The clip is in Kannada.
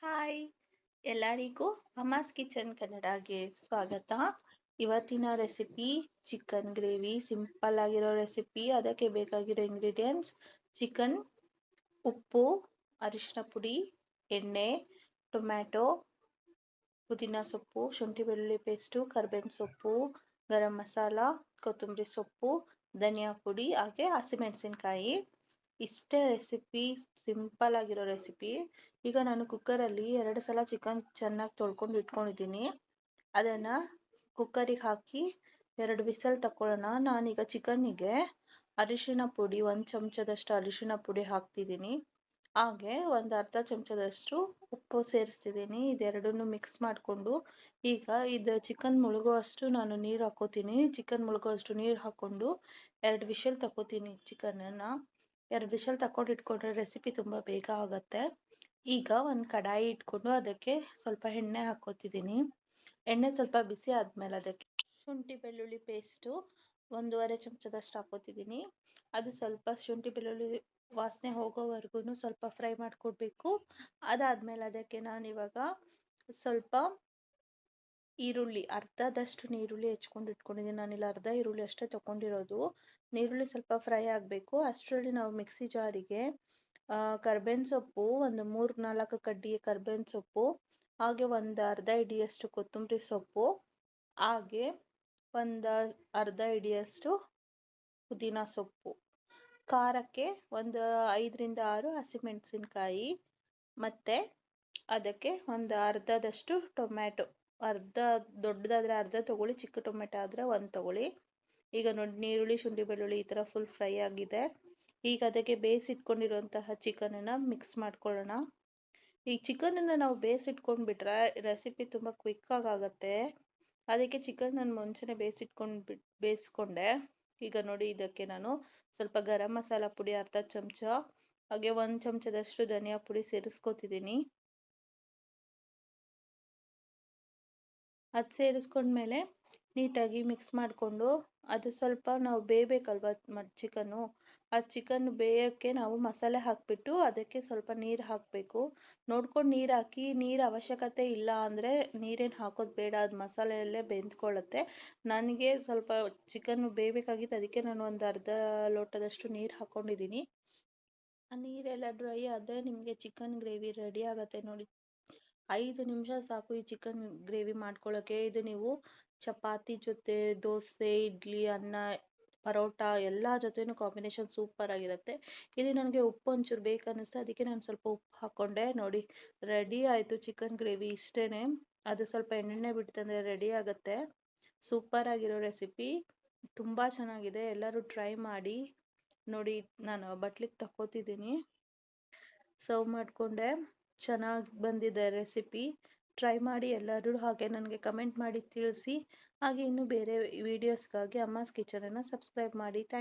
ಹಾಯ್, ಎಲ್ಲರಿಗೂ ಅಮ್ಮಾಸ್ ಕಿಚನ್ ಕನ್ನಡಗೆ ಸ್ವಾಗತ. ಇವತ್ತಿನ ರೆಸಿಪಿ ಚಿಕನ್ ಗ್ರೇವಿ. ಸಿಂಪಲ್ ಆಗಿರೋ ರೆಸಿಪಿ. ಅದಕ್ಕೆ ಬೇಕಾಗಿರೋ ಇಂಗ್ರೀಡಿಯೆಂಟ್ಸ್: ಚಿಕನ್, ಉಪ್ಪು, ಅರಿಶಿನ ಪುಡಿ, ಎಣ್ಣೆ, ಟೊಮ್ಯಾಟೊ, ಪುದೀನ ಸೊಪ್ಪು, ಶುಂಠಿ ಬೆಳ್ಳುಳ್ಳಿ ಪೇಸ್ಟು, ಕರ್ಬೇವಿನ ಸೊಪ್ಪು, ಗರಂ ಮಸಾಲ, ಕೊತ್ತಂಬರಿ ಸೊಪ್ಪು, ಧನಿಯಾ ಪುಡಿ, ಹಾಗೆ ಹಸಿಮೆಣಸಿನ್ಕಾಯಿ. ಇಷ್ಟೇ ರೆಸಿಪಿ, ಸಿಂಪಲ್ ಆಗಿರೋ ರೆಸಿಪಿ. ಈಗ ನಾನು ಕುಕ್ಕರಲ್ಲಿ 2 ಸಲ ಚಿಕನ್ ಚೆನ್ನಾಗಿ ತೊಳ್ಕೊಂಡು ಇಟ್ಕೊಂಡಿದ್ದೀನಿ. ಅದನ್ನು ಕುಕ್ಕರಿಗೆ ಹಾಕಿ 2 ವಿಸಲ್ ತಗೊಳ್ಳೋಣ. ನಾನೀಗ ಚಿಕನ್ನಿಗೆ ಅರಿಶಿನ ಪುಡಿ 1 ಚಮಚದಷ್ಟು ಅರಿಶಿನ ಪುಡಿ ಹಾಕ್ತಿದ್ದೀನಿ. ಹಾಗೆ ಒಂದು ಅರ್ಧ ಚಮಚದಷ್ಟು ಉಪ್ಪು ಸೇರಿಸ್ತಿದ್ದೀನಿ. ಇದೆರಡನ್ನು ಮಿಕ್ಸ್ ಮಾಡಿಕೊಂಡು ಈಗ ಇದು ಚಿಕನ್ ಮುಳುಗುವಷ್ಟು ನಾನು ನೀರು ಹಾಕೋತೀನಿ. ಚಿಕನ್ ಮುಳುಗುವಷ್ಟು ನೀರು ಹಾಕ್ಕೊಂಡು 2 ವಿಷಲ್ ತಗೋತೀನಿ. ಚಿಕನನ್ನು 2 ವಿಷಲ್ ತಗೊಂಡು ಇಟ್ಕೊಂಡ್ರೆ ರೆಸಿಪಿ ತುಂಬ ಬೇಗ ಆಗುತ್ತೆ. ಈಗ ಒಂದು ಕಡಾಯಿ ಇಟ್ಕೊಂಡು ಅದಕ್ಕೆ ಸ್ವಲ್ಪ ಎಣ್ಣೆ ಹಾಕೋತಿದ್ದೀನಿ. ಎಣ್ಣೆ ಸ್ವಲ್ಪ ಬಿಸಿ ಆದಮೇಲೆ ಅದಕ್ಕೆ ಶುಂಠಿ ಬೆಳ್ಳುಳ್ಳಿ ಪೇಸ್ಟು 1.5 ಚಮಚದಷ್ಟು ಹಾಕೋತಿದ್ದೀನಿ. ಅದು ಸ್ವಲ್ಪ ಶುಂಠಿ ಬೆಳ್ಳುಳ್ಳಿ ವಾಸನೆ ಹೋಗೋವರೆಗೂ ಸ್ವಲ್ಪ ಫ್ರೈ ಮಾಡ್ಕೊಡ್ಬೇಕು. ಅದಾದಮೇಲೆ ಅದಕ್ಕೆ ನಾನಿವಾಗ ಸ್ವಲ್ಪ ಈರುಳ್ಳಿ, ಅರ್ಧದಷ್ಟು ಈರುಳ್ಳಿ ಹೆಚ್ಕೊಂಡು ಇಟ್ಕೊಂಡಿದ್ದೀನಿ. ನಾನಿಲ್ಲಿ ಅರ್ಧ ಈರುಳ್ಳಿ ಅಷ್ಟೇ ತೊಗೊಂಡಿರೋದು. ಈರುಳ್ಳಿ ಸ್ವಲ್ಪ ಫ್ರೈ ಆಗಬೇಕು. ಅಷ್ಟರಲ್ಲಿ ನಾವು ಮಿಕ್ಸಿ ಜಾರಿಗೆ ಕರ್ಬೇವಿನ ಸೊಪ್ಪು, ಒಂದು 3-4 ಕಡ್ಡಿ ಕರ್ಬೇವಿನ ಸೊಪ್ಪು, ಹಾಗೆ ಒಂದು ಅರ್ಧ ಹಿಡಿಯಷ್ಟು ಕೊತ್ತಂಬರಿ ಸೊಪ್ಪು, ಹಾಗೆ ಒಂದು ಅರ್ಧ ಹಿಡಿಯಷ್ಟು ಪುದೀನ ಸೊಪ್ಪು, ಖಾರಕ್ಕೆ ಒಂದು 5-6 ಹಸಿಮೆಣಸಿನ್ಕಾಯಿ, ಮತ್ತು ಅದಕ್ಕೆ ಒಂದು ಅರ್ಧದಷ್ಟು ಟೊಮ್ಯಾಟೊ. ಅರ್ಧ ದೊಡ್ಡದಾದರೆ ಅರ್ಧ ತೊಗೊಳ್ಳಿ, ಚಿಕ್ಕ ಟೊಮೆಟೊ ಆದರೆ 1 ತೊಗೊಳ್ಳಿ. ಈಗ ನೋಡಿ, ಈರುಳ್ಳಿ, ಶುಂಠಿ ಬೆಳ್ಳುಳ್ಳಿ ಈ ಥರ ಫುಲ್ ಫ್ರೈ ಆಗಿದೆ. ಈಗ ಅದಕ್ಕೆ ಬೇಯಿಸಿಟ್ಕೊಂಡಿರುವಂತಹ ಚಿಕನನ್ನು ಮಿಕ್ಸ್ ಮಾಡ್ಕೊಳ್ಳೋಣ. ಈ ಚಿಕನನ್ನು ನಾವು ಬೇಯಿಸಿಟ್ಕೊಂಡ್ಬಿಟ್ರೆ ರೆಸಿಪಿ ತುಂಬ ಕ್ವಿಕ್ಕಾಗಿ ಆಗುತ್ತೆ. ಅದಕ್ಕೆ ಚಿಕನ್ ನಾನು ಮುಂಚೆನೇ ಬೇಯಿಸ್ಕೊಂಡೆ. ಈಗ ನೋಡಿ, ಇದಕ್ಕೆ ನಾನು ಸ್ವಲ್ಪ ಗರಂ ಮಸಾಲ ಪುಡಿ ಅರ್ಧ ಚಮಚ, ಹಾಗೆ 1 ಚಮಚದಷ್ಟು ಧನಿಯಾ ಪುಡಿ ಸೇರಿಸ್ಕೊತಿದ್ದೀನಿ. ಅದು ಸೇರಿಸ್ಕೊಂಡ್ಮೇಲೆ ನೀಟಾಗಿ ಮಿಕ್ಸ್ ಮಾಡಿಕೊಂಡು ಅದು ಸ್ವಲ್ಪ ನಾವು ಬೇಯಬೇಕಲ್ವ ಚಿಕನ್ನು. ಆ ಚಿಕನ್ ಬೇಯೋಕ್ಕೆ ನಾವು ಮಸಾಲೆ ಹಾಕಿಬಿಟ್ಟು ಅದಕ್ಕೆ ಸ್ವಲ್ಪ ನೀರು ಹಾಕಬೇಕು. ನೋಡ್ಕೊಂಡು ನೀರು ಹಾಕಿ. ನೀರು ಅವಶ್ಯಕತೆ ಇಲ್ಲ ಅಂದರೆ ನೀರೇನು ಹಾಕೋದು ಬೇಡ, ಅದು ಮಸಾಲೆಯಲ್ಲೇ ಬೆಂದ್ಕೊಳ್ಳುತ್ತೆ. ನನಗೆ ಸ್ವಲ್ಪ ಚಿಕನ್ ಬೇಯಬೇಕಾಗಿತ್ತು, ಅದಕ್ಕೆ ನಾನು ಒಂದು ಅರ್ಧ ಲೋಟದಷ್ಟು ನೀರು ಹಾಕ್ಕೊಂಡಿದ್ದೀನಿ. ಆ ನೀರೆಲ್ಲ ಡ್ರೈ ಆದರೆ ನಿಮಗೆ ಚಿಕನ್ ಗ್ರೇವಿ ರೆಡಿ ಆಗುತ್ತೆ. ನೋಡಿ, 5 ನಿಮಿಷ ಸಾಕು ಈ ಚಿಕನ್ ಗ್ರೇವಿ ಮಾಡ್ಕೊಳ್ಳೋಕ್ಕೆ. ಇದು ನೀವು ಚಪಾತಿ ಜೊತೆ, ದೋಸೆ, ಇಡ್ಲಿ, ಅನ್ನ, ಪರೋಟ ಎಲ್ಲ ಜೊತೆನೂ ಕಾಂಬಿನೇಷನ್ ಸೂಪರ್ ಆಗಿರುತ್ತೆ. ಇಲ್ಲಿ ನನಗೆ ಉಪ್ಪು ಒಂಚೂರು ಬೇಕನ್ನಿಸ್ತು, ಅದಕ್ಕೆ ನಾನು ಸ್ವಲ್ಪ ಉಪ್ಪು ಹಾಕ್ಕೊಂಡೆ. ನೋಡಿ, ರೆಡಿ ಆಯಿತು ಚಿಕನ್ ಗ್ರೇವಿ. ಇಷ್ಟೇ, ಅದು ಸ್ವಲ್ಪ ಎಣ್ಣೆ ಬಿಡ್ತಂದರೆ ರೆಡಿ ಆಗುತ್ತೆ. ಸೂಪರ್ ಆಗಿರೋ ರೆಸಿಪಿ, ತುಂಬ ಚೆನ್ನಾಗಿದೆ. ಎಲ್ಲರೂ ಟ್ರೈ ಮಾಡಿ. ನೋಡಿ, ನಾನು ಬಟ್ಲಿಗೆ ತಗೋತಿದ್ದೀನಿ, ಸರ್ವ್ ಮಾಡಿಕೊಂಡೆ. ಚೆನ್ನಾಗಿ ಬಂದಿದೆ ರೆಸಿಪಿ. ಟ್ರೈ ಮಾಡಿ ಎಲ್ಲರೂ. ಹಾಗೆ ನನಗೆ ಕಮೆಂಟ್ ಮಾಡಿ ತಿಳಿಸಿ. ಹಾಗೆ ಇನ್ನೂ ಬೇರೆ ವೀಡಿಯೋಸ್ಗಾಗಿ ಅಮ್ಮಾಸ್ ಕಿಚನನ್ನು ಸಬ್ಸ್ಕ್ರೈಬ್ ಮಾಡಿ.